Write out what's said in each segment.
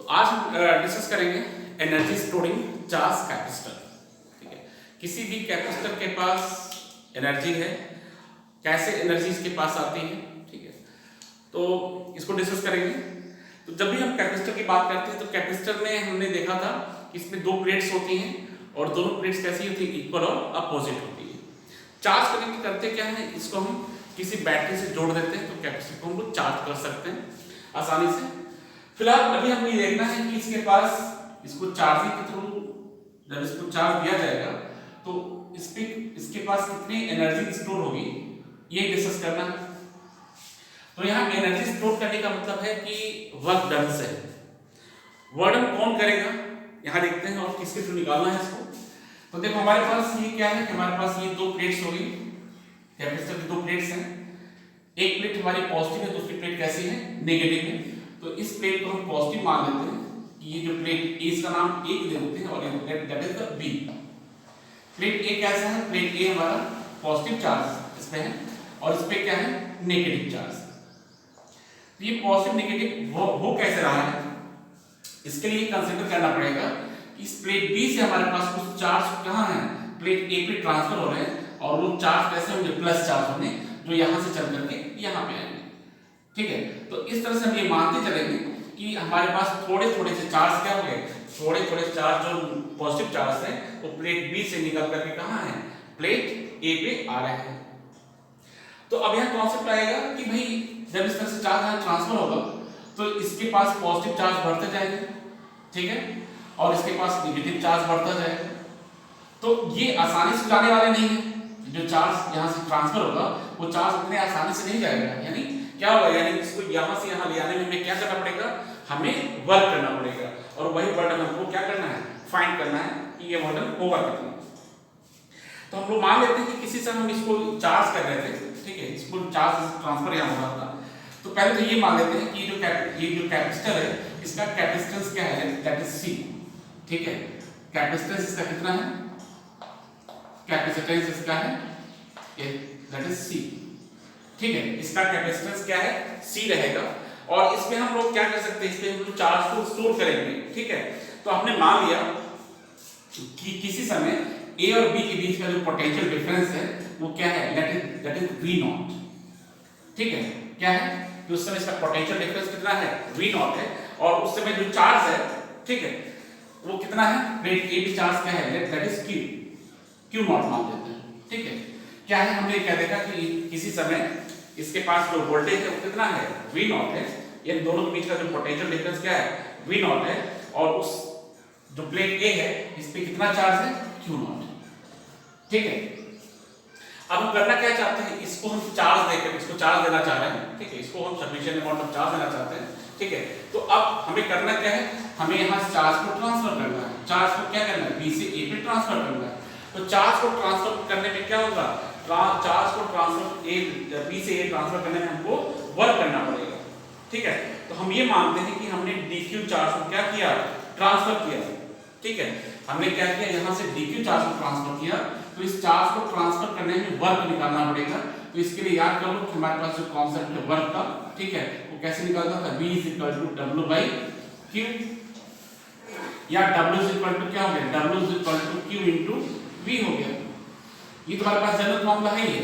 आज हम डिस्कस करेंगे एनर्जी स्टोरिंग चार्ज कैपेसिटर। ठीक है, किसी भी कैपेसिटर के पास एनर्जी है, कैसे एनर्जी इसके पास आती है। ठीक है, तो इसको डिस्कस करेंगे। तो जब भी हम कैपेसिटर की बात करते हैं तो कैपेसिटर में हमने देखा था कि इसमें दो प्लेट्स होती हैं और दोनों प्लेट्स कैसी होती है, इक्वल और अपोजिट होती है। चार्ज कनेक्ट करते क्या है, इसको हम किसी बैटरी से जोड़ देते हैं तो कैपेसिटर को हम लोग चार्ज कर सकते हैं आसानी से। फिलहाल अभी हमें ये देखना है कि इसके पास इसको चार्जिंग के थ्रू जब इसको चार्ज दिया जाएगा तो इसके पास कितनी एनर्जी स्टोर होगी, ये डिस्कस करना है। तो यहाँ एनर्जी स्टोर करने का मतलब है कि वर्क डन से। वर्क डन कौन करेगा, यहाँ देखते हैं और किसके थ्रू निकालना है इसको। तो देखो हमारे पास ये क्या है कि हमारे पास ये दो प्लेट्स होगी, कैपेसिटर की दो प्लेट्स हैं। एक प्लेट हमारी पॉजिटिव है, दूसरी प्लेट कैसी है, नेगेटिव है। तो इस प्लेट को हम पॉजिटिव मान लेते हैं कि ये जो प्लेट ए, इसका नाम ए दे देते हैं और that is the B. Plate A कैसा है, प्लेट ए हमारा पॉजिटिव चार्ज इस पे है और इस पे क्या है, नेगेटिव चार्ज। तो ये पॉजिटिव नेगेटिव वो कैसे रहा है, इसके लिए कंसीडर करना पड़ेगा कि इस प्लेट बी से हमारे पास कुछ चार्ज कहाँ है, प्लेट ए पे ट्रांसफर हो रहे हैं और वो चार्ज कैसे होंगे, प्लस चार्ज होंगे जो यहाँ से चल करके यहाँ पे आएंगे। ठीक है, तो इस तरह से हम ये मानते चलेंगे कि हमारे पास थोड़े थोड़े से चार्ज क्या हो गए, थोड़े थोड़े चार्ज जो पॉजिटिव चार्ज है वो प्लेट बी से निकल करके कहाँ है, प्लेट ए पे आ रहे हैं। तो अब यहाँ कॉन्सेप्ट आएगा कि भाई जब इस तरह से चार्ज यहाँ ट्रांसफर होगा तो इसके पास पॉजिटिव चार्ज बढ़ते जाएगा, ठीक है, और इसके पास नेगेटिव चार्ज बढ़ता जाएगा। तो ये आसानी से जाने वाले नहीं है, जो चार्ज यहाँ से ट्रांसफर होगा वो चार्ज इतने आसानी से नहीं जाएगा। यानी क्या होगा, यानी इसको यहाँ से यहाँ ले आने में हमें क्या करना पड़ेगा, हमें वर्क करना पड़ेगा और वही वर्क हमको क्या करना है, फाइंड करना है कि ये वर्क होगा कितना। तो हम लोग मान लेते हैं कि किसी समय हम इसको चार्ज कर रहे थे, ठीक है, इसको चार्ज ट्रांसफर यहाँ हो रहा था। तो पहले तो ये मान लेते हैं कि ये जो कैपेसिटर है इसका कैपेसिटेंस क्या है, दैट इज सी। ठीक है, कैपेसिटेंस इसका कितना है, कैपेसिटेंस इसका है दैट इज सी। ठीक है, इसका कैपेसिटेंस क्या है, सी रहेगा और इसमें हम लोग क्या कर सकते हैं, इसमें हम लोग चार्ज को स्टोर करेंगे। ठीक है, तो हमने मान लिया कि किसी समय ए और बी के बीच का जो पोटेंशियल डिफरेंस है वो क्या है, दैट इज वी नॉट। ठीक है, क्या है कि उस समय इसका पोटेंशियल डिफरेंस कितना है, वी नॉट है और उस समय जो चार्ज है, ठीक है, वो कितना है, प्लेट ए पे चार्ज क्या है, दैट इज क्यू नॉट मान लेते हैं। ठीक है, क्या है, हमने क्या देखा कि किसी समय इसके पास जो वोल्टेज है वो कितना है, वी नॉट है। इन दोनों के बीच का जो पोटेंशियल डिफरेंस क्या है, वी नॉट है और उस जो प्लेट ए है इस पे कितना चार्ज है, क्यू नॉट। ठीक है, अब हम करना क्या चाहते हैं, इसको हम चार्ज देकर इसको चार्ज देना चाह रहे हैं। ठीक है, इसको हम सफिशिएंट अमाउंट ऑफ चार्ज देना चाहते हैं। ठीक है, तो अब हमें करना क्या है, हमें यहाँ चार्ज को ट्रांसफर करना है। चार्ज को क्या करना है, बी से ए पे ट्रांसफर करना है। तो चार्ज को ट्रांसफर करने में क्या होगा, चार्ज को ट्रांसफर बी से ए ट्रांसफर करने में हमको वर्क करना पड़ेगा। ठीक है, तो हम ये मानते हैं कि हमने dq चार्ज को क्या किया, ट्रांसफर किया। ठीक है, हमने क्या किया, यहाँ से dq चार्ज को ट्रांसफर किया तो इस चार्ज को ट्रांसफर करने में वर्क निकालना पड़ेगा। तो इसके लिए याद कर लो कि हमारे पास जो कॉन्सेप्ट है वर्क का, ठीक है, वो कैसे निकलता था, V = W/Q या W = क्या हो गया, W = Q × V हो गया। ये तुम्हारे पास जनरल फॉर्मूला है ये,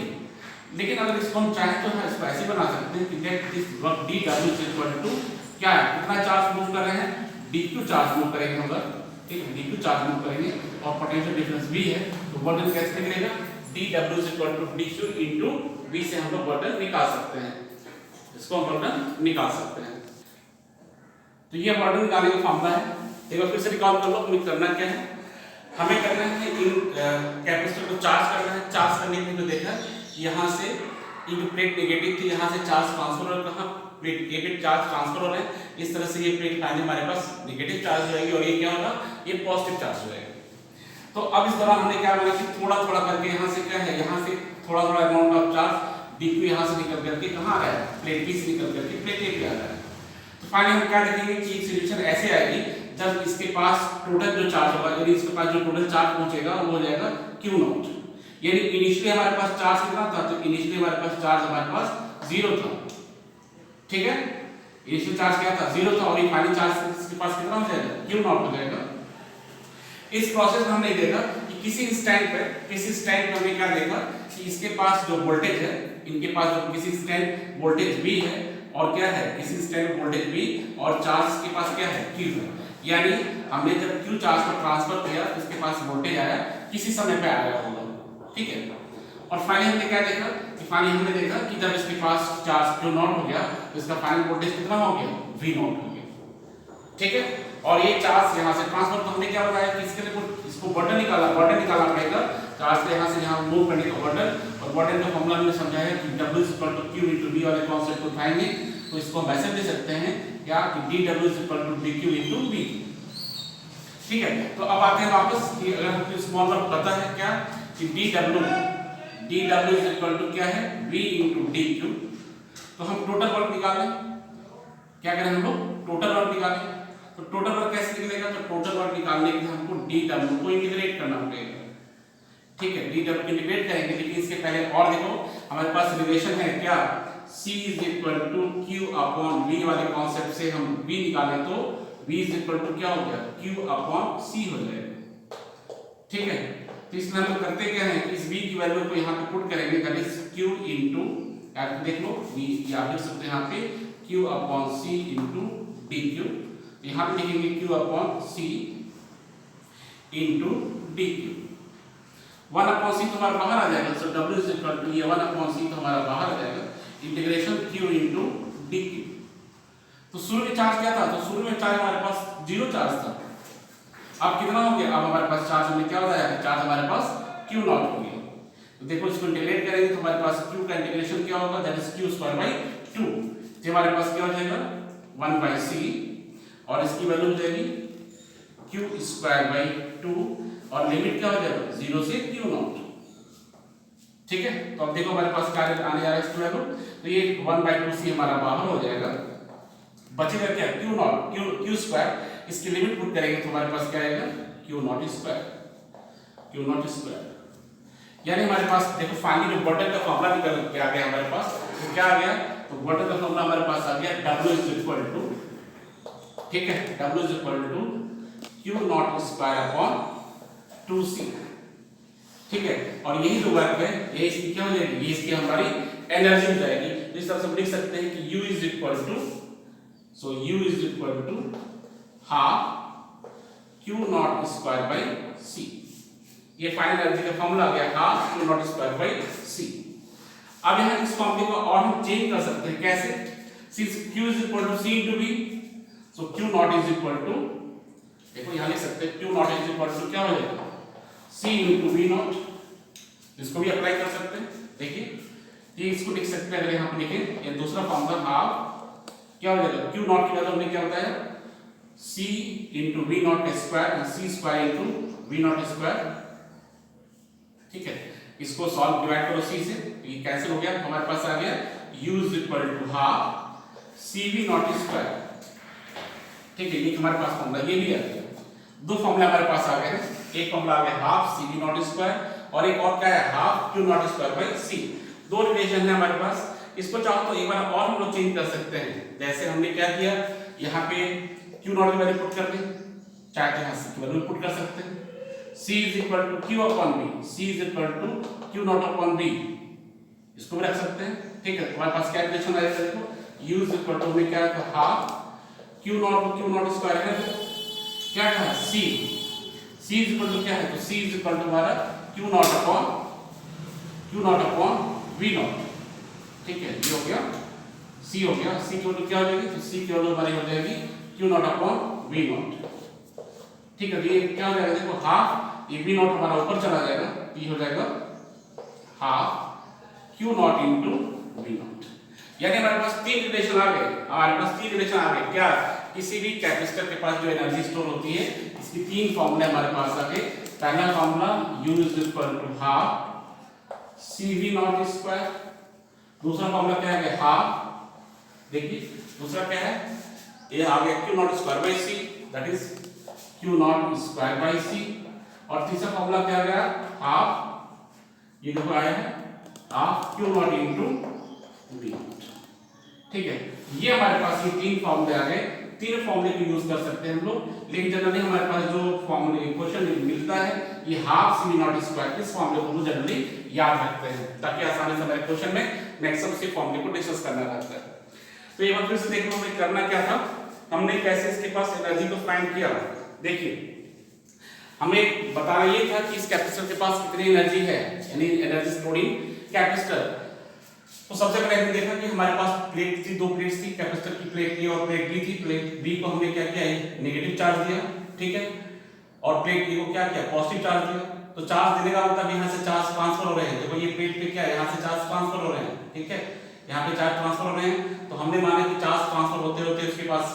लेकिन अगर इसको हम चाहें तो हम इसको ऐसे बना सकते हैं कि लेट दिस वर्क dW = क्या है, कितना चार्ज मूव कर रहे हैं, dq चार्ज मूव करेंगे हम लोग। ठीक है, dq चार्ज मूव करेंगे और पोटेंशियल डिफरेंस V है तो वर्क कैसे निकलेगा, dW = dq × V से हम लोग वर्क निकाल सकते हैं, इसको हम वर्क निकाल सकते हैं। तो ये वर्क निकालने का फॉर्मूला है। एक बार फिर से रिकॉल कर लो, हमें करना क्या है, हमें करना है इन कैपेसिटर को चार्ज करना है। चार्ज करने के लिए देखा यहाँ से ये जो प्लेट नेगेटिव थी यहाँ से चार्ज ट्रांसफर हो रहा है, प्लेट ए पे चार्ज ट्रांसफर हो रहे हैं। इस तरह से ये प्लेट फाइनली हमारे पास नेगेटिव चार्ज हो जाएगी और ये क्या होगा, ये पॉजिटिव चार्ज हो जाएगा। तो अब इस दौरान हमने क्या बोला कि थोड़ा थोड़ा करके यहाँ से क्या है, यहाँ से थोड़ा थोड़ा अमाउंट ऑफ चार्ज dq यहाँ से निकल करके कहाँ आ रहा है, प्लेट बी से निकल करके प्लेट ए पे आ रहा है। तो फाइनली हम क्या देखेंगे कि सॉल्यूशन ऐसे आएगी जब इसके पास टोटल जो चार्ज होगा, यानी इसके पास जो टोटल चार्ज पहुंचेगा वो हो जाएगा Q नॉट। यानी इनिशियली हमारे पास चार्ज कितना था, तो इनिशियली हमारे पास चार्ज हमारे पास 0 था। ठीक है, इनिशियल चार्ज क्या था, 0 था, और ये फाइनल चार्ज इसके पास कितना हो जाएगा, क्यू नॉट हो जाएगा। इस प्रोसेस में हमने देखा कि किसी स्टैंड पे हमने क्या देखा कि इसके पास जो वोल्टेज है, इनके पास जो किसी स्टैंड वोल्टेज V है और क्या है, किसी स्टैंड वोल्टेज V और चार्ज के पास क्या है, Q है। यानी हमने जब Q चार्ज को ट्रांसफर किया तो इसके पास वोल्टेज आया, किसी समय पे आया होगा, ठीक है। और फाइनली हमने क्या देखा कि कि जब इसके पास चार्ज Q नॉट हो गया तो इसका फाइनल वोल्टेज कितना हो गया, V नॉट हो गया, ठीक है। और ये चार्ज यहाँ से ट्रांसफर, तो हमने क्या बताया कि इसके लिए इसको बर्डन निकालना पड़ेगा, चार्ज से यहाँ से यहाँ मूव करने का बर्डन, और बर्डन का फॉर्मूला हमने समझाया कि W = Q × D वाले कॉन्सेप्ट को उठाएंगे तो इसको हम ऐसे दे सकते हैं क्या कि dW = dQ × V, ठीक है। तो अब आते हैं वापस कि अगर हमको इस फॉर्मूला पता है क्या कि dW = क्या है, V × dQ, तो हम टोटल वर्क निकालें, क्या करें हम लोग, टोटल वर्क निकालें। तो टोटल वर्क कैसे निकलेगा, तो टोटल वर्क निकालने के लिए हमको dW को इंटीग्रेट करना पड़ेगा, ठीक है। dW को इंटीग्रेट करेंगे, लेकिन इसके पहले और देखो हमारे पास रिलेशन है क्या, C = Q/V वाले कॉन्सेप्ट से हम V निकालें तो V = क्या हो गया, Q/C हो जाएगा, ठीक है। तो इसमें हम करते क्या है कि इस V की वैल्यू को यहाँ पे पुट करेंगे, दैट इज Q * देख लो V, या लिख सकते हैं यहाँ पे Q/C × dQ, यहाँ पे लिखेंगे Q/C × dQ। 1/C तो हमारा बाहर आ जाएगा, सो W = ये 1/C तो हमारा बाहर आ जाएगा, इंटीग्रेशन Q × dQ। तो शुरू में चार्ज क्या था, तो शुरू में चार्ज हमारे पास 0 चार्ज था, अब कितना हो गया, अब हमारे पास चार्ज में क्या हो जाएगा, चार्ज हमारे पास Q नॉट हो गया। तो देखो इसको इंटीग्रेट करेंगे तो हमारे पास Q का इंटीग्रेशन क्या होगा, दैट इज Q² / 2, जो हमारे पास क्या हो जाएगा 1/C, और इसकी वैल्यू हो जाएगी Q² / 2, और लिमिट क्या हो जाएगा 0 से Q नॉट, ठीक है। तो अब देखो हमारे पास क्या आने जा रहा है इसकी वैल्यू, तो ये 1/2C हमारा बाहर हो जाएगा, बचेगा क्या Q², इसकी लिमिट पुट करेंगे तो हमारे पास क्या आएगा Q02, यानी हमारे पास देखो फाइनली जो बर्डन का फॉर्मूला निकल के आ गया हमारे पास, तो क्या आ गया, तो बर्डन का फॉर्मूला हमारे पास आ गया W = ठीक है, W = Q02/2C, ठीक है। और यही जो वर्क है ये इसकी क्या हो जाएगी, ये इसकी हमारी एनर्जी हो जाएगी। इस तरह से हम लिख सकते हैं कि U = ½ Q02/C, ये फाइनल एनर्जी का फॉर्मूला आ गया, ½ Q02/C। अब यहाँ इस फॉर्मूले को और हम चेंज कर सकते हैं, कैसे, since Q = C × V, so Q0 देखो यहाँ लिख सकते हैं Q0 क्या हो जाएगा, C × V0, इसको भी अप्लाई कर सकते हैं। देखिए ये इसको लिख सकते हैं, अगर यहाँ पे लिखें, ये दूसरा फॉर्मूला ½ क्या हो जाएगा, Q0 की वैल्यू हमने क्या बताया, C × V0² C² × V0², ठीक है। इसको सॉल्व डिवाइड करो C से, ये कैंसिल हो गया, हमारे पास आ गया U = ½ CV0², ठीक है। ये हमारे पास फॉर्मूला ये भी आ गया, दो फॉर्मूला हमारे पास आ गए हैं, एक फॉर्मूला आ गया ½ CV0² और एक और क्या है ½ Q02/C, दो रिलेशन है हमारे पास। इसको चाहो तो एक बार और हम लोग चेंज कर सकते हैं, जैसे हमने क्या किया, यहाँ पे Q0 की वैल्यू पुट कर दी, चाहे यहाँ C की वैल्यू पुट कर सकते हैं, C = Q/V, C = Q0/V, इसको भी रख सकते हैं, ठीक है। तुम्हारे पास क्या रिलेशन आएगा, देखो U = में क्या है, ½ Q0 है, क्या है C क्या है, तो C हमारा Q0/V0, ठीक है। ये हो गया C हो गया, C की वैल्यू क्या हो जाएगी, तो C की वैल्यू हमारी हो जाएगी Q0/V0, ठीक है। ये क्या हो जाएगा, देखो ½ ये V0 हमारा ऊपर चला जाएगा, ये हो जाएगा ½ Q0 × V0, यानी हमारे पास तीन रिलेशन आ गए, क्या, किसी भी कैपेसिटर के पास जो एनर्जी स्टोर होती है, इसकी तीन फॉर्मूले हमारे पास आ गए। पहला फॉर्मूला U = ½ CV0², दूसरा फॉर्मूला क्या है, ½ देखिए दूसरा क्या है, ये आ गया Q02/C, दैट इज Q02/C, और तीसरा फॉर्मूला क्या आ गया, ½ ये देखो आया है ½ Q0 × V0, ठीक है, ये हमारे पास ये तीन फॉर्मूले आ गए। तीन फॉर्मूले को यूज कर सकते हैं हम लोग, लेकिन जनरली हमारे पास जो फॉर्मूले क्वेश्चन मिलता है ये हाफ सी नॉट स्क्वायर, इस फॉर्मूले को हम जनरली याद रखते हैं ताकि आसानी से हमारे क्वेश्चन में मैक्सिमम से फॉर्मूले को डिस्कस करना रहता है। तो एक बार फिर से देखो हमें करना क्या था, हमने कैसे इसके पास एनर्जी को फाइंड किया। देखिए हमें बताना ये था कि इस कैपेसिटर के पास कितनी एनर्जी है, यानी एनर्जी स्टोर्ड इन कैपेसिटर। तो सबसे पहले हमने देखा कि हमारे पास प्लेट थी, दो प्लेट्स थी, कैपेसिटर की प्लेट ए और प्लेट बी थी। प्लेट बी को हमने क्या किया, नेगेटिव चार्ज दिया, ठीक है, और प्लेट ए को क्या किया, पॉजिटिव चार्ज दिया। तो चार्ज देने का मतलब यहाँ से चार्ज ट्रांसफर हो रहे हैं। देखो ये प्लेट पे क्या है, यहाँ से चार्ज ट्रांसफर हो रहे हैं, ठीक है, यहाँ पे चार्ज ट्रांसफर हो रहे हैं। तो हमने माना कि चार्ज ट्रांसफर होते होते उसके पास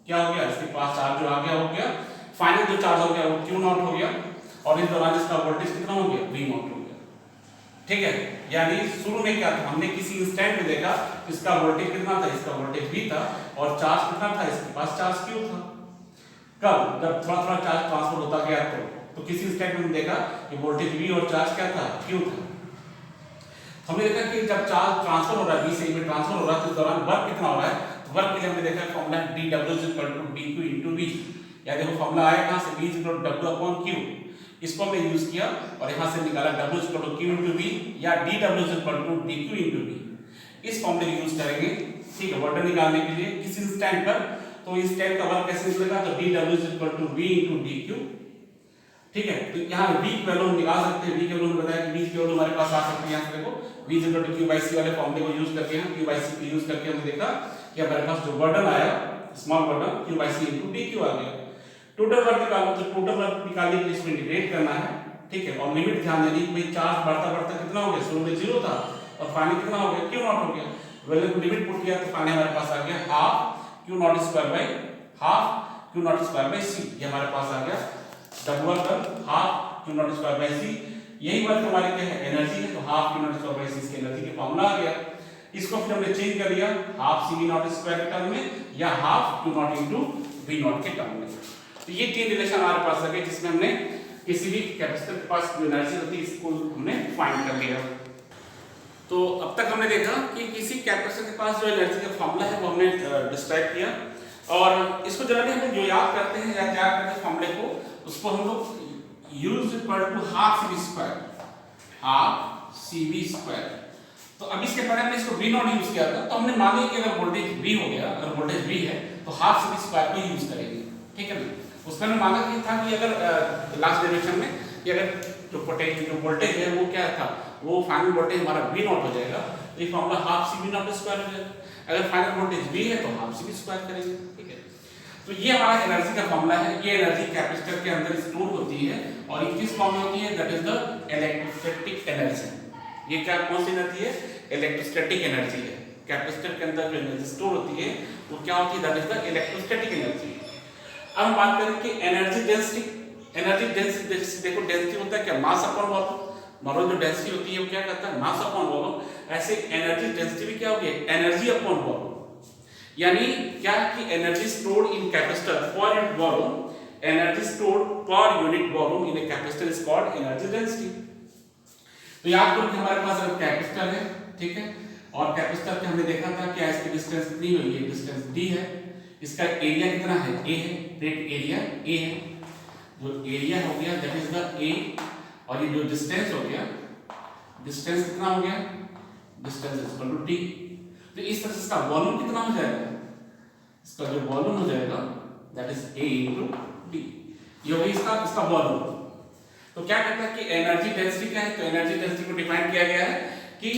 क्या हो गया, इसके पास चार्ज जो आ गया हो गया, फाइनल जो चार्ज हो गया वो क्यू नॉट हो गया, और इस दौरान इसका वोल्टेज कितना हो गया, वी नॉट हो गया, ठीक है। यानी शुरू में क्या था, हमने किसी इंस्टेंट में देखा इसका वोल्टेज कितना था, इसका वोल्टेज वी था, और चार्ज कितना था, इसके पास चार्ज क्यू था। कब, जब थोड़ा थोड़ा चार्ज ट्रांसफर होता गया तो किसी इंस्टेंट में देखा कि वोल्टेज वी और चार्ज क्या था, क्यू था। हमने देखा कि जब चार्ज ट्रांसफर हो रहा है, बी से ए में ट्रांसफर हो रहा है, तो इस दौरान वर्क कितना हो रहा है। तो वर्क के लिए हमने देखा फॉर्मूला dW dQ × V। या देखो फॉर्मूला आया कहां से, V W/Q, इसको हमने यूज किया और यहां से निकाला W Q × V या dW dQ × V। इस फॉर्मूले को यूज करेंगे, ठीक है, वर्क निकालने के लिए किसी इंस्टेंट पर। तो इस टाइप का वर्क कैसे निकलेगा, तो dW V × dQ, ठीक है। तो यहाँ V की वैल्यू हम निकाल सकते हैं। V की वैल्यू हमने बताया कि V की वैल्यू हमारे पास आ सकती है, यहाँ से देखो V Q/C वाले फॉर्मूले को यूज करके, हम Q/C को यूज करके हमने देखा कि हमारे पास जो बर्डन आया, स्मॉल बर्डन Q/C × dQ आ गया। टोटल वर्क निकालना, तो टोटल वर्क निकालने के लिए इसको इंटीग्रेट करना है, ठीक है, और लिमिट ध्यान देनी कि भाई चार्ज बढ़ता बढ़ता कितना हो गया, शुरू में 0 था और फाइनल कितना हो गया, Q नॉट हो गया। वैल्यू को लिमिट पुट किया तो फाइनल हमारे पास आ गया half Q not square by C। ये हमारे पास आ गया W half Q not square by C। यही वर्क हमारे क्या है, एनर्जी है, तो half Q not square by C इसकी एनर्जी का फॉर्मूला आ गया। इसको फिर हमने चेंज कर लिया हाफ CV नॉट स्क्वायर के टर्म में या half Q not × V not के टर्म में। तो ये तीन रिलेशन हमारे पास आ गए जिसमें हमने किसी भी कैपेसिटर के पास जो एनर्जी होती है इसको हमने फाइंड कर लिया। तो अब तक हमने देखा कि किसी कैपेसिटर के पास जो एनर्जी का फॉर्मूला है वो हमने डिस्क्राइब किया, और इसको जनरली हम जो याद करते हैं या याद करते हैं फॉर्मूले को, उसको हम लोग use equal to half CV square. तो अब इसके पहले हमने इसको V नॉट यूज किया था, तो हमने मान लिया कि अगर वोल्टेज V हो गया, अगर वोल्टेज V है तो हाफ CV स्क्वायर को यूज करेंगे, ठीक है ना। उसका हमने माना कि था कि अगर लास्ट डेरिवेशन में कि अगर जो पोटेंशियल जो वोल्टेज है वो क्या था, वो फाइनल वोल्टेज हमारा V नॉट हो जाएगा, तो ये formula half CV not square हो जाएगा। अगर फाइनल वोल्टेज V है तो हाफ CV स्क्वायर करेंगे, ठीक है। तो ये हमारा एनर्जी का फॉर्मूला है। ये एनर्जी कैपेसिटर के अंदर स्टोर होती है और ये किस फॉर्म में होती है, that is the electrostatic energy. ये क्या, कौन सी एनर्जी है, इलेक्ट्रोस्टैटिक एनर्जी है। कैपेसिटर के अंदर जो एनर्जी स्टोर होती है वो क्या होती है, that is the electrostatic energy. अब हम बात करें कि एनर्जी डेंसिटी। एनर्जी डेंसिटी देखो, डेंसिटी होता है क्या, मास अपॉन वॉल्यूम। नॉर्मल जो डेंसिटी होती है वो क्या करता है, मास अपॉन वॉल्यूम। ऐसे एनर्जी डेंसिटी भी क्या होगी, एनर्जी अपॉन वॉल्यूम। यानी क्या कि energy stored in capacitor per unit volume, energy stored per unit volume in a capacitor is called energy density. तो याद करो कि हमारे पास अगर कैपेसिटर है, ठीक है, और कैपेसिटर पे हमने देखा था कि इसकी डिस्टेंस कितनी हुई है, डिस्टेंस d है, इसका एरिया कितना है, a है, नेट एरिया a है। जो एरिया हो गया दैट इज द a, और ये जो डिस्टेंस हो गया, डिस्टेंस कितना हो गया, distance is equal to d। तो इस तरह से इसका वॉल्यूम कितना हो जाएगा, इसका जो वॉल्यूम हो जाएगा दैट इज a × d। ये हो गया इसका वॉल्यूम। तो क्या कहता है कि एनर्जी डेंसिटी क्या है, तो एनर्जी डेंसिटी को डिफाइन किया गया है कि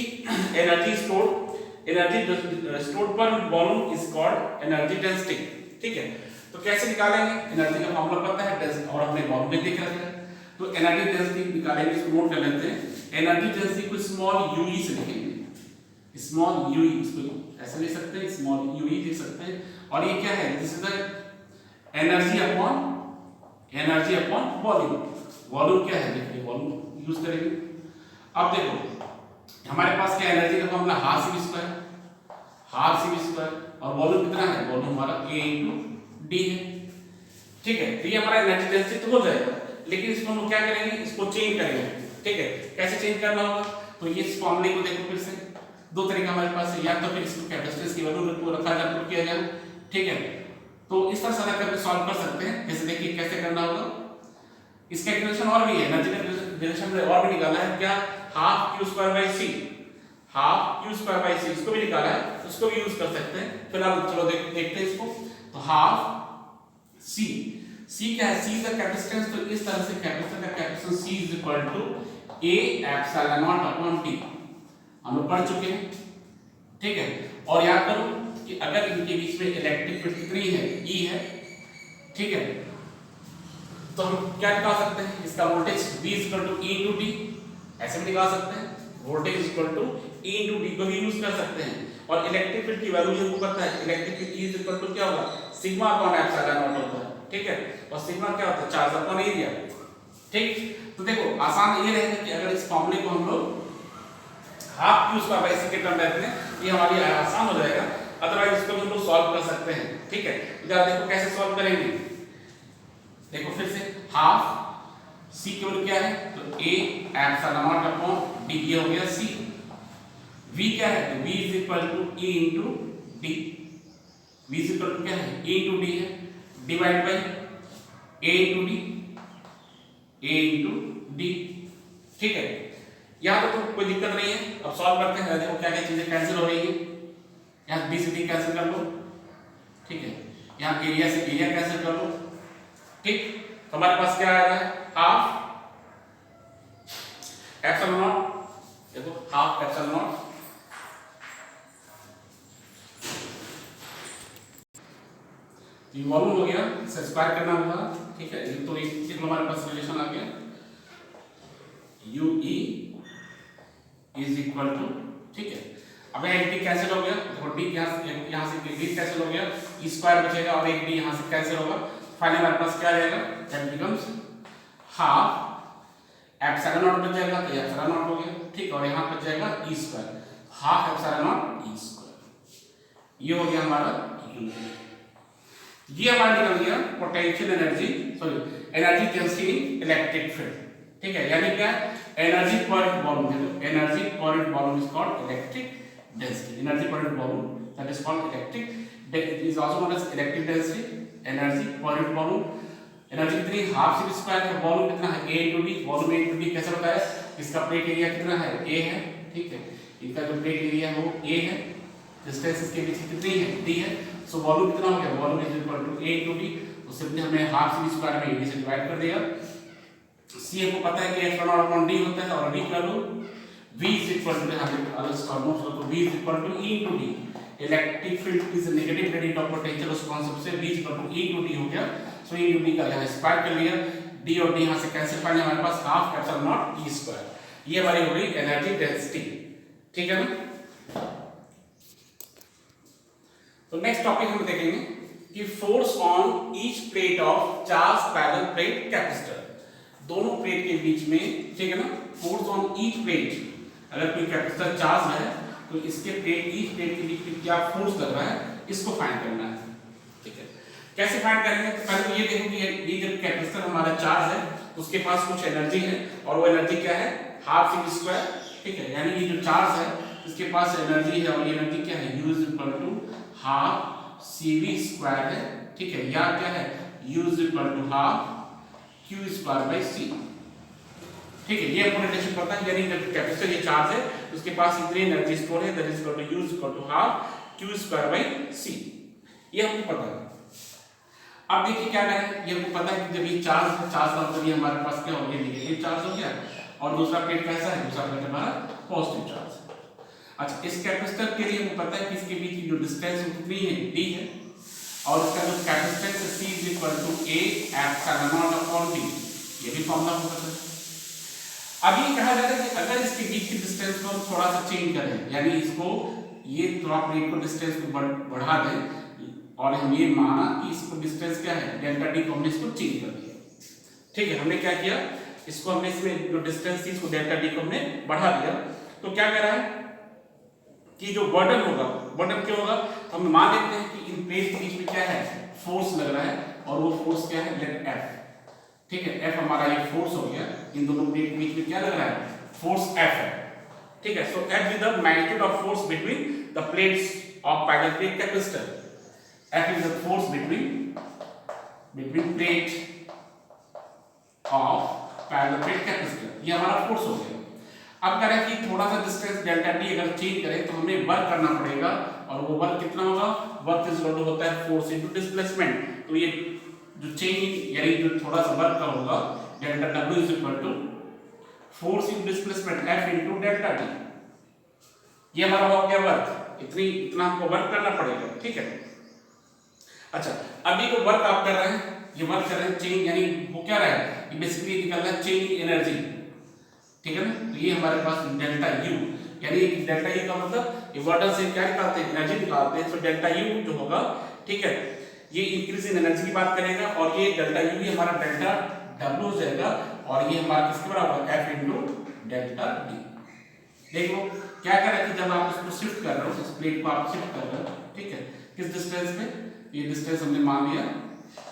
एनर्जी स्टोर्ड पर volume is called energy density, ठीक है। तो कैसे निकालेंगे, एनर्जी का फॉर्मूला पता है और हमने वॉल्यूम में देख रखा है। तो एनर्जी डेंसिटी निकालेंगे, इसको नोट कर लेते हैं। एनर्जी डेंसिटी को स्मॉल ue से लिखेंगे, स्मॉल ue, इसको ऐसे लिख सकते हैं, स्मॉल ue लिख सकते हैं। और ये क्या है, this is the energy upon volume. Volume क्या है, देखिए वॉल्यूम यूज करेंगे। अब देखो हमारे पास क्या एनर्जी का फॉर्मूला हाफ CV स्क्वायर, और वॉल्यूम कितना है, वॉल्यूम हमारा a × d है, ठीक है। तो ये हमारा एनर्जी डेंसिटी तो हो जाएगा, लेकिन इसको हम क्या करेंगे, इसको चेंज करेंगे, ठीक है। कैसे चेंज करना होगा, तो ये इस फॉर्मूले को देखो फिर से, दो तरीका हमारे पास है, या तो फिर इसको कैपेसिटेंस की वैल्यू को रखा जाए, पुट किया जाए, ठीक है। तो इस तरह से करके सॉल्व कर सकते हैं। जैसे देखिए कैसे करना होगा, इसका कैलकुलेशन और भी है, एनर्जी का कैलकुलेशन में और भी निकाला है क्या, half Q square by C, half Q square by C इसको भी निकाला है, उसको भी यूज कर सकते हैं। फिलहाल चलो देखते हैं इसको। तो हाफ सी, सी क्या है, सी इज द कैपेसिटेंस। तो इस तरह से कैपेसिटर का capacitance C is equal to A epsilon naught upon T, हम लोग पढ़ चुके हैं, ठीक है। और याद करो कि अगर इनके बीच में इलेक्ट्रिक फील्ड कितनी है, ई है, ठीक है, तो हम क्या निकाल सकते हैं, इसका voltage V equal to E into D, ऐसे भी निकाल सकते हैं, voltage equal to E into D को भी यूज कर सकते हैं। और इलेक्ट्रिक फील्ड की वैल्यू हमको पता है, electric field E equal to क्या होगा, सिग्मा अपॉन एप्सिलॉन नॉट होता है, ठीक है। और सिग्मा क्या होता है, चार्ज अपॉन एरिया, ठीक। तो देखो आसान ये रहेगा कि अगर इस फॉर्मूले को हम लोग हाफ क्यू स्क्वायर बाई सी के टर्म में, ये हमारे लिए आसान हो जाएगा। अदरवाइज इसको हम लोग सॉल्व कर सकते हैं, ठीक है। इधर देखो कैसे सॉल्व करेंगे, देखो फिर से हाफ सी की वैल्यू क्या है, तो A epsilon naught upon D, ये हो गया सी। v क्या है, तो v is equal to e into D, v is equal to क्या है, e इंटू डी है, divide by a into D, a into D, ठीक है। यहाँ तो कोई दिक्कत नहीं है। अब सॉल्व करते हैं, देखो क्या क्या चीजें कैंसिल हो रही है, यहाँ b से d कैंसिल कर लो, ठीक है। यहाँ एरिया से एरिया कैंसिल कर लो, ठीक। तो हमारे पास क्या आ रहा है, हाफ एप्सिलॉन नॉट, देखो हाफ एप्सिलॉन नॉट, ये वॉल्यूम हो गया, इसे स्क्वायर करना होगा, ठीक है। तो एक हमारे पास रिलेशन आ गया, U E is equal to, ठीक है। अब एक डी कैंसिल हो गया, देखो डी यहाँ से डी कैंसिल हो गया, ई स्क्वायर बचेगा और एक डी यहाँ से कैंसिल होगा। फाइनल हमारे पास क्या रहेगा, that becomes half epsilon not बच जाएगा, तो एप्सिलॉन नॉट हो गया, ठीक। और यहाँ बच जाएगा E square, half epsilon not E square, ये हो गया हमारा यू। ये हमारा निकल गया potential energy, sorry energy density in electric field, ठीक है। यानी क्या, energy per volume, energy per volume is called electric density, energy per volume that is called electric, it is also known as electric density, energy per volume. Energy कितनी, half C square है, volume कितना है, a into D, volume a into D कैसे होता है, इसका plate area कितना है, a है, ठीक है। इनका जो प्लेट एरिया है वो a है, डिस्टेंस इसके बीच कितनी है, d है। सो वॉल्यूम कितना हो गया, volume is equal to a into D, तो सिंपली हमने हाफ सी स्क्वायर में a से डिवाइड कर दिया। c हमको पता है कि एप्सिलॉन नॉट अपॉन d होता है, और d का value v is equal to, अगर इसका नोट तो v is equal to e into D, electric field is negative gradient of potential, उस कांसेप्ट से v is equal to e into D हो गया। सो e इंटू डी का यहाँ square कर लिया, d और d यहाँ से कैंसिल करने हमारे पास half epsilon not e square, ये हमारी हो गई एनर्जी डेंसिटी, ठीक है ना। तो नेक्स्ट टॉपिक हम देखेंगे कि force on each plate of charge parallel plate capacitor, दोनों प्लेट के बीच में, ठीक है ना, फोर्स ऑन ईच प्लेट, अगर कोई कैपेसिटर चार्ज है तो इसके प्लेट, ईच प्लेट के बीच में क्या फोर्स लग रहा है, इसको फाइंड करना है, ठीक है। कैसे फाइंड करेंगे, तो पहले तो ये देखो कि ये जब कैपेसिटर हमारा चार्ज है तो उसके पास कुछ एनर्जी है, और वो एनर्जी क्या है, हाफ सी स्क्वायर, ठीक है। यानी ये जो चार्ज है इसके पास एनर्जी है, और ये एनर्जी क्या है, U is equal to half CV square है, ठीक है। या क्या है, U is equal to half Q square by C, ठीक है। ये हमको रिलेशन पता है, यानी जब कैपेसिटर ये चार्ज है उसके पास इतनी एनर्जी स्टोर है, that is equal to U is equal to half Q square by C, ये हमको पता है। अब देखिए क्या करें, ये हमको पता है कि जब ये चार्ज का मतलब ये हमारे पास क्या हो गया, नेगेटिव चार्ज हो गया, और दूसरा प्लेट कैसा है, दूसरा प्लेट हमारा पॉजिटिव चार्ज है। अच्छा, इस कैपेसिटर के लिए हमको पता है कि इसके बीच की जो डिस्टेंस है कितनी है, d है, और इसका जो कैपेसिटेंस है C is equal to A epsilon naught upon d, ये भी फॉर्मूला हो सकता है। अब ये कहा जाता है कि अगर इसके बीच की डिस्टेंस को हम थोड़ा सा चेंज करें, यानी इसको ये थोड़ा प्लेट को डिस्टेंस को बढ़ा दें, और हम ये माना कि इसको डिस्टेंस क्या है, डेल्टा डी को हमने इसको चेंज कर दिया, ठीक है। हमने क्या किया, इसको हमने इसमें जो डिस्टेंस थी इसको डेल्टा डी को हमने बढ़ा दिया। तो क्या कह रहा है कि जो बर्डन होगा, बर्डन क्या होगा, तो हम मान लेते हैं कि इन प्लेट के बीच में क्या है, फोर्स लग रहा है, और वो फोर्स क्या है, लेट F, ठीक है। F हमारा ये फोर्स हो गया, इन दोनों प्लेट के बीच में क्या लग रहा है, फोर्स F है, ठीक है। सो F is the magnitude of force between the plates of parallel plate capacitor. F is the force between plate of parallel plate capacitor. ये हमारा फोर्स हो गया। अब कह रहे हैं कि थोड़ा सा डिस्टेंस डेल्टा टी अगर चेंज करें तो हमें वर्क करना पड़ेगा, और वो वर्क कितना होगा? वर्क इज इक्वल टू होता है फोर्स इनटू डिस्प्लेसमेंट। तो ये जो चेंज यानी जो थोड़ा सा वर्क का होगा, delta W is equal to force into displacement F into delta T. ये हमारा हो गया वर्क, इतना हमको वर्क करना पड़ेगा, ठीक है। अच्छा, अभी जो वर्क आप कर रहे हैं, ये वर्क कर रहे हैं चेंज, यानी वो क्या रहा है, ये बेसिकली निकल रहा है चेंज एनर्जी, ठीक है ना। तो ये हमारे पास डेल्टा यू, यानी डेल्टा यू का मतलब इन्वर्टर से क्या निकालते हैं? एनर्जी निकालते हैं। तो डेल्टा यू जो होगा, ठीक है, ये इंक्रीज इन एनर्जी की बात करेगा, और ये डेल्टा यू भी हमारा डेल्टा डब्ल्यू हो जाएगा, और ये हमारा किसके बराबर है? F into delta D. देखो क्या कर रहे हैं कि जब आप इसको शिफ्ट कर रहे हो, इस प्लेट को आप शिफ्ट कर रहे हो, ठीक है, किस डिस्टेंस पे? ये डिस्टेंस हमने मान लिया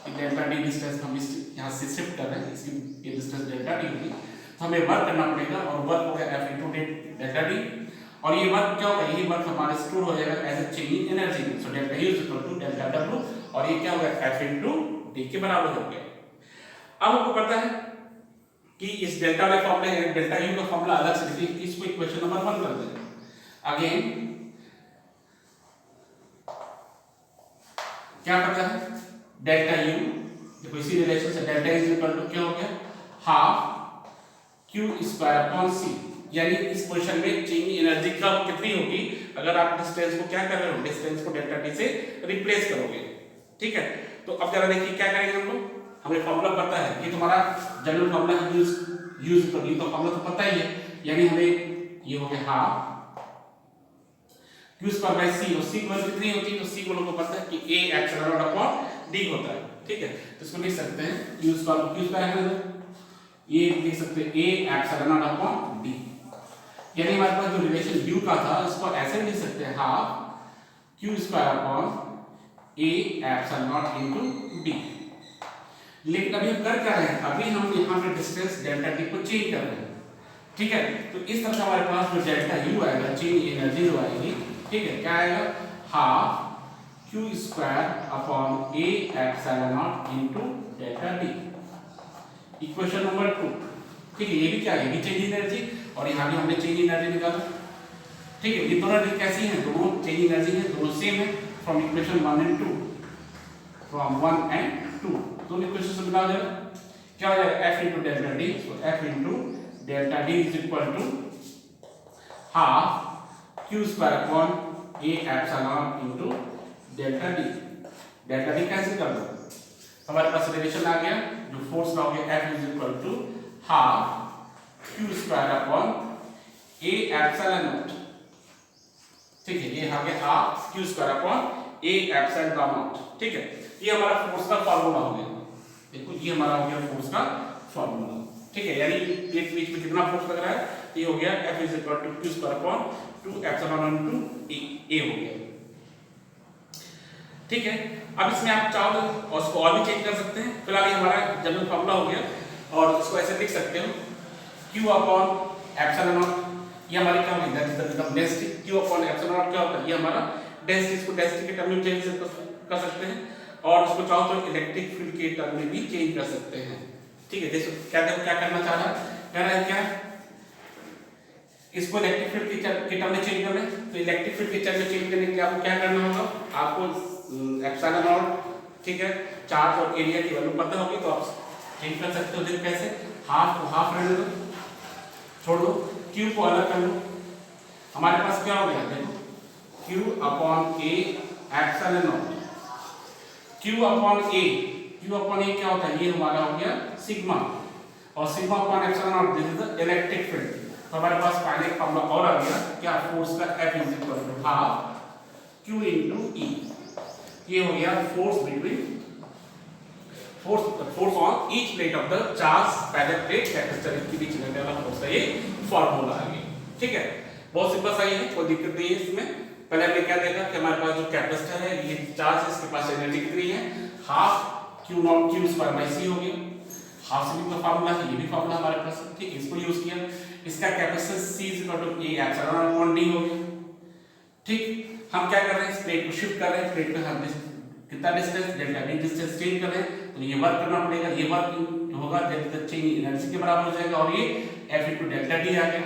कि डेल्टा डी डिस्टेंस हम इस यहाँ से शिफ्ट कर रहे हैं, इसकी ये डिस्टेंस डेल्टा डी होगी। तो हमें वर्क करना पड़ेगा, और वर्क हो गया एफ इनटू डेल्टा डी, और ये वर्क क्या होगा? ये वर्क हमारे स्टोर हो जाएगा as a change in energy. So delta U is equal to delta W, और ये क्या होगा? एफ इनटू डी के बराबर हो गया। अब आपको पता है कि इस डेल्टा वाले फॉर्मूले डेल्टा यू का फॉर्मूला अलग से लिखिए, इसको इक्वेशन नंबर 1 कर देंगे। अगेन क्या पता है? डेल्टा यू, देखो इसी रिलेशन से डेल्टा इज इक्वल टू क्या हो गया? हाफ क्यू स्क्वायर अपॉन सी, यानी इस पोजीशन में चेंज एनर्जी कब कितनी होगी अगर आप डिस्टेंस को क्या कर रहे हो? डिस्टेंस को डेल्टा टी से रिप्लेस करोगे, ठीक है। तो अब जरा देखिए क्या करेंगे हम लोग। हमें फॉर्मूला पता है, ये तुम्हारा जनरल फॉर्मूला है, यूज कर ली, तो फॉर्मूला तो पता ही है, यानी हमें ये हो गया हाफ क्यू स्क्वायर बाय सी, और सी की वैल्यू कितनी होती है? तो सी को लोगों को पता है कि a epsilon naught upon D होता है, ठीक है। तो इसको लिख सकते हैं क्यू स्क्वायर को क्यू स्क्वायर है ना, ये लिख सकते हैं a epsilon naught upon D, यानी हमारे पास जो रिलेशन u का था इसको ऐसे लिख सकते हैं half Q square upon a epsilon not into D. लेकिन अभी हम कर क्या रहे हैं? अभी हम यहाँ पे डिस्टेंस डेल्टा टी को चेंज कर रहे हैं, ठीक है। तो इस तरह से हमारे पास जो डेल्टा यू आएगा, चेंज एनर्जी जो आएगी, ठीक है, क्या आएगा? Half Q square upon a epsilon not into delta T, equation number 2, ठीक है। ये भी क्या है? ये भी चेंज एनर्जी, और यहाँ भी हमने चेंज एनर्जी निकाला, ठीक है। ये दोनों कैसी हैं? दोनों चेंज एनर्जी हैं, दोनों सेम है from equation 1 and 2, from 1 and 2 दोनों इक्वेशन से मिला हो जाएगा, क्या हो जाएगा? f into delta D. So f into delta D is equal to half q square upon a epsilon into delta D. Delta D cancel कर दो, हमारे पास रिलेशन आ गया, जो फोर्स का हो गया f is equal to half q square upon a epsilon naught, ठीक है। ये आ गया half q square upon a epsilon naught, ठीक है। ये हमारा फोर्स का फार्मूला हो गया, देखो ये हमारा हो गया फोर्स का फार्मूला, ठीक है। यानी एक बीच में कितना फोर्स लग रहा है? ये हो गया F is equal to q square upon 2 epsilon into a हो गया, ठीक है। अब इसमें आप चाहो तो उसको और भी चेंज कर सकते हैं। फिलहाल ये हमारा जनरल फार्मूला हो गया, और इसको ऐसे लिख सकते हो q अपॉन एप्सिलॉन नॉट, ये हमारी क्या होगी? दैट इज द मतलब density. q upon epsilon not क्या होता है? ये हमारा डेंसिटी, इसको डेंसिटी के टर्म में चेंज कर सकते हैं, और उसको चाहो तो इलेक्ट्रिक फील्ड के टर्म में भी चेंज कर सकते हैं, ठीक है। देखो क्या करना चाह रहा है? कह रहा है क्या? इसको इलेक्ट्रिक फील्ड के टर्म में चेंज करना है। तो इलेक्ट्रिक फील्ड के टर्म में चेंज करने के लिए आपको क्या करना होगा? आपको एप्सिलॉन नॉट, ठीक है, चार्ज और एरिया की वैल्यू पता होगी, तो आप चेंज कर सकते हो। देखो कैसे? हाफ को हाफ रहने दो, छोड़ दो, क्यू को अलग कर लो, हमारे पास क्या हो गया? देखो q upon a epsilon not, q upon a क्या होता है? ये हमारा हो गया सिग्मा, और sigma upon epsilon not this is the electric field. तो हमारे पास फाइनल फॉर्मूला और आ गया, क्या? फोर्स का F is equal to half q into E। ये हो गया force between force on each plate of the charge parallel plate capacitor के बीच में वाला फोर्स का ये फार्मूला आ गया, ठीक है। बहुत सिंपल सा ही है, कोई दिक्कत नहीं है इसमें। पहले हमने क्या देखा कि हमारे पास जो कैपेसिटर है, ये चार्ज है, इसके पास एनर्जी कितनी है? Half Q not Q square by C हो गया। हाफ से भी का फार्मूला है, ये भी फार्मूला हमारे पास है, ठीक है। इसको यूज किया, इसका capacitance C A epsilon d हो गया। ठीक, हम क्या कर रहे हैं, इस प्लेट को शिफ्ट कर रहे हैं, प्लेट पे हम कितना distance delta D distance change कर रहे हैं, तो ये वर्क करना पड़ेगा, ये वर्क होगा डेल्टा चेंज एनर्जी के बराबर हो जाएगा और ये F इनटू डेल्टा डी आ गया।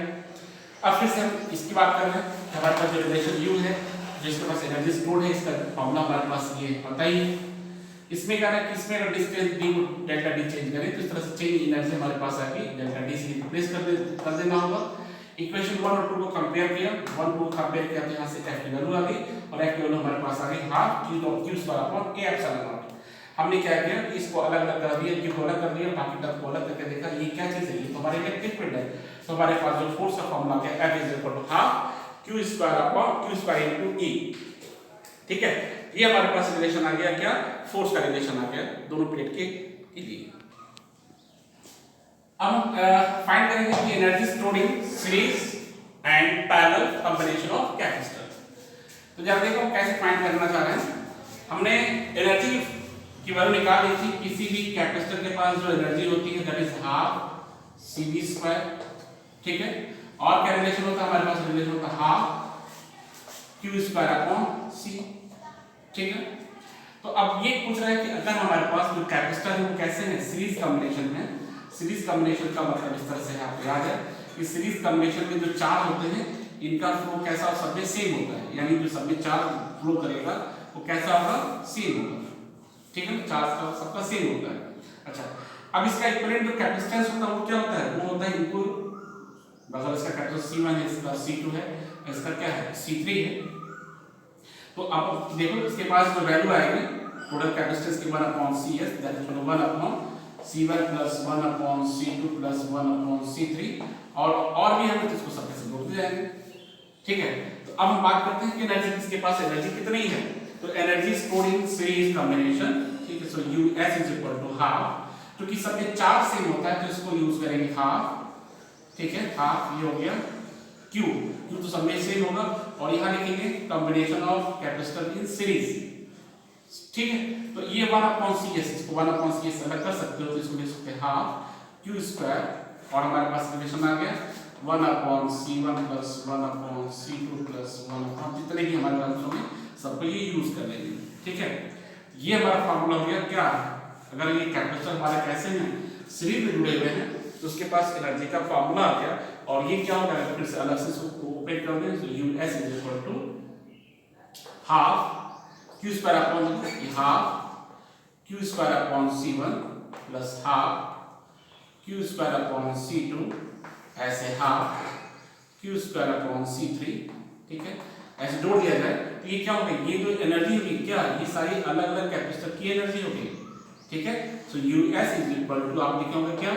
अब फिर से हम इसकी बात कर रहे हैं, हमारे पास जो रिलेशन U है, जिसके पास एनर्जी स्टोर्ड है, इसका फॉर्मूला हमारे पास ये पता ही है। इसमें क्या है कि इसमें अगर डिस्टेंस d को डेल्टा डी चेंज करें तो इस तरह से चेंज एनर्जी हमारे पास आएगी, डेल्टा डी से रिप्लेस कर देना होगा। इक्वेशन 1 और 2 को कंपेयर किया, 1 2 कंपेयर किया तो यहां से f की वैल्यू आ गई और f की वैल्यू हमारे पास आ गई half q dot q square upon a epsilon not. हमने क्या किया कि इसको अलग अलग कर दिया, q को अलग कर दिया, बाकी टर्म को अलग करके देखा ये क्या चीज है, ये तो हमारे इलेक्ट्रिक फील्ड है। तो हमारे पास जो फोर्स का फॉर्मूला है f is equal to half q square upon q square into e। ठीक है, ये हमारे पास रिलेशन आ गया, क्या फोर्स का रिलेशन आ गया दोनों प्लेट के लिए। अब हम फाइंड करेंगे कि energy stored in series and parallel combination of capacitor. तो जरा देखो हम कैसे फाइंड करना चाह रहे हैं। हमने एनर्जी की वैल्यू निकाल ली थी, किसी भी कैपेसिटर के पास जो एनर्जी होती है that is half CV square. ठीक है, और क्या रिलेशन होता है हमारे पास, रिलेशन होता है half Q square upon C। ठीक है, तो अब ये पूछ रहा है कि अगर हमारे पास जो कैपेसिटर है वो कैसे है, सीरीज कॉम्बिनेशन में। सीरीज कॉम्बिनेशन का मतलब इस तरह से आपको याद है कि सीरीज कॉम्बिनेशन में जो चार्ज होते हैं इनका फ्लो कैसा सब में सेम होता है, यानी जो सब में चार्ज फ्लो करेगा वो कैसा होगा, सेम होगा। ठीक है, चार्ज का सबका सेम होता है। अच्छा, अब इसका इक्विवेलेंट जो कैपेसिटेंस होता है वो क्या होता है, वो होता है इनपुट, मतलब इसका कैपेसिटेंस C1 है, इसका C2 है, इसका क्या है C3 है। तो अब देखो इसके पास जो वैल्यू आएगी टोटल कैपेसिटेंस की 1/CS that is 1/C1 plus 1/C2 plus 1/C3 और भी हम इसको सब से जोड़ते जाएंगे। ठीक है, तो अब हम बात करते हैं कि एनर्जी किसके पास एनर्जी कितनी है। तो energy stored in series combination. ठीक है, so US is equal to half, क्योंकि सब में चार्ज सेम होता है तो इसको यूज करेंगे हाफ। ठीक है, हाफ ये हो गया Q तो सब में सेम होगा और यहां लिखेंगे combination of capacitor in series. ठीक है, तो ये 1/CS, इसको 1/CS अलग कर सकते हो तो इसको लिख सकते हैं हाफ Q स्क्वायर और हमारे पास रिलेशन आ गया 1/C1 प्लस 1/C2 प्लस 1 जितने भी हमारे पास होंगे सबको ये यूज कर लेंगे। ठीक है, ये हमारा फार्मूला हो गया क्या, अगर ये कैपेसिटर हमारे कैसे हैं, सीरीज में जुड़े हुए हैं तो उसके पास एनर्जी का फार्मूला आ गया और ये क्या होगा, फिर से अलग से इसको ओपन कर दें तो US is equal to half Q square upon half Q square upon C1 plus half Q square upon C2 ऐसे half Q square upon C3। ठीक है, ऐसे जोड़ दिया जाए तो ये क्या होगा, ये जो एनर्जी होगी क्या, ये सारी अलग अलग कैपेसिटर की एनर्जी होगी। ठीक है, so US is equal to आप लिखे होंगे क्या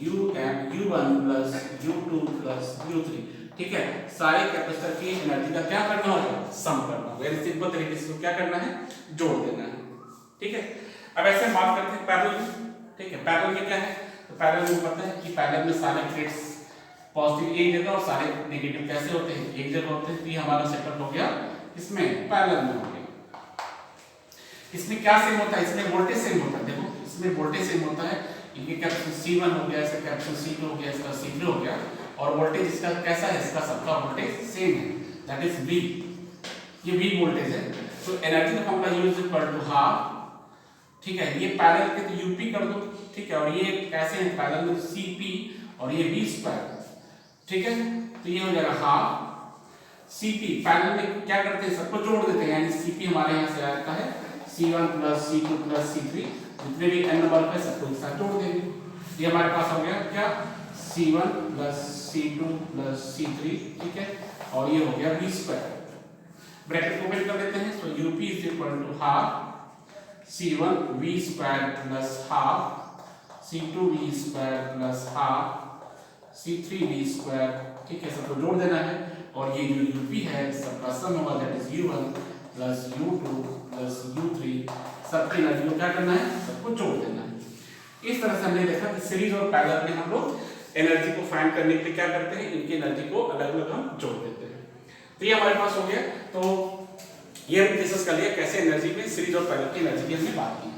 U1 plus U2 plus U3। ठीक है, सारे कैपेसिटर की एनर्जी का क्या करना होगा, सम करना होगा, वेरी सिंपल तरीके से क्या करना है, जोड़ देना है। ठीक है, अब ऐसे बात करते हैं पैरेलल। ठीक है, पैरेलल में क्या है, तो पैरेलल में पता है कि पैरेलल में सारे प्लेट्स पॉजिटिव एक जगह और सारे नेगेटिव कैसे होते हैं, एक जगह होते हैं। तो ये हमारा सेटअप हो गया, इसमें पैरेलल में हो गया। इसमें क्या सेम होता है, इसमें वोल्टेज सेम होता है। देखो इसमें वोल्टेज सेम होता है, इनके कैपेसिटर C1 हो गया, इसका कैपेसिटर C2 हो गया, इसका C3 हो गया और वोल्टेज इसका कैसा है, इसका सबका वोल्टेज सेम है दैट इज V। ये V वोल्टेज है। तो एनर्जी का formula U is equal to half. ठीक है, ये पैरेलल के तो UP कर दो। ठीक है, और ये कैसे है पैरेलल में CP और ये V स्क्वायर। ठीक है, तो ये हो जाएगा हाफ CP। पैरेलल में क्या करते हैं, सबको जोड़ देते हैं, यानी CP हमारे यहाँ से आता है C1 plus C2 plus C3, जितने भी n नंबर है सबको एक साथ जोड़ देंगे। ये हमारे पास हो गया क्या, C1 plus C2 plus C3। ठीक है, और ये हो गया V स्क्वायर। ब्रैकेट को ओपन कर देते हैं, तो UP is equal to half C1 V square plus half C2 V square plus half C3 V square. ठीक है, सबको जोड़ देना है और ये जो UP है सबका सम होगा that is U1 plus U2 plus U3। सबकी एनर्जी को क्या करना है, सबको जोड़ देना है। इस तरह से हमने देखा कि सीरीज और पैरेलल में हम लोग एनर्जी को फाइंड करने के लिए क्या करते हैं, इनकी एनर्जी को अलग अलग हम जोड़ देते हैं। तो ये हमारे पास हो गया। तो ये हमने डिस्कस कर लिया कैसे एनर्जी में सीरीज और पैरेलल की एनर्जी की हमने बात की।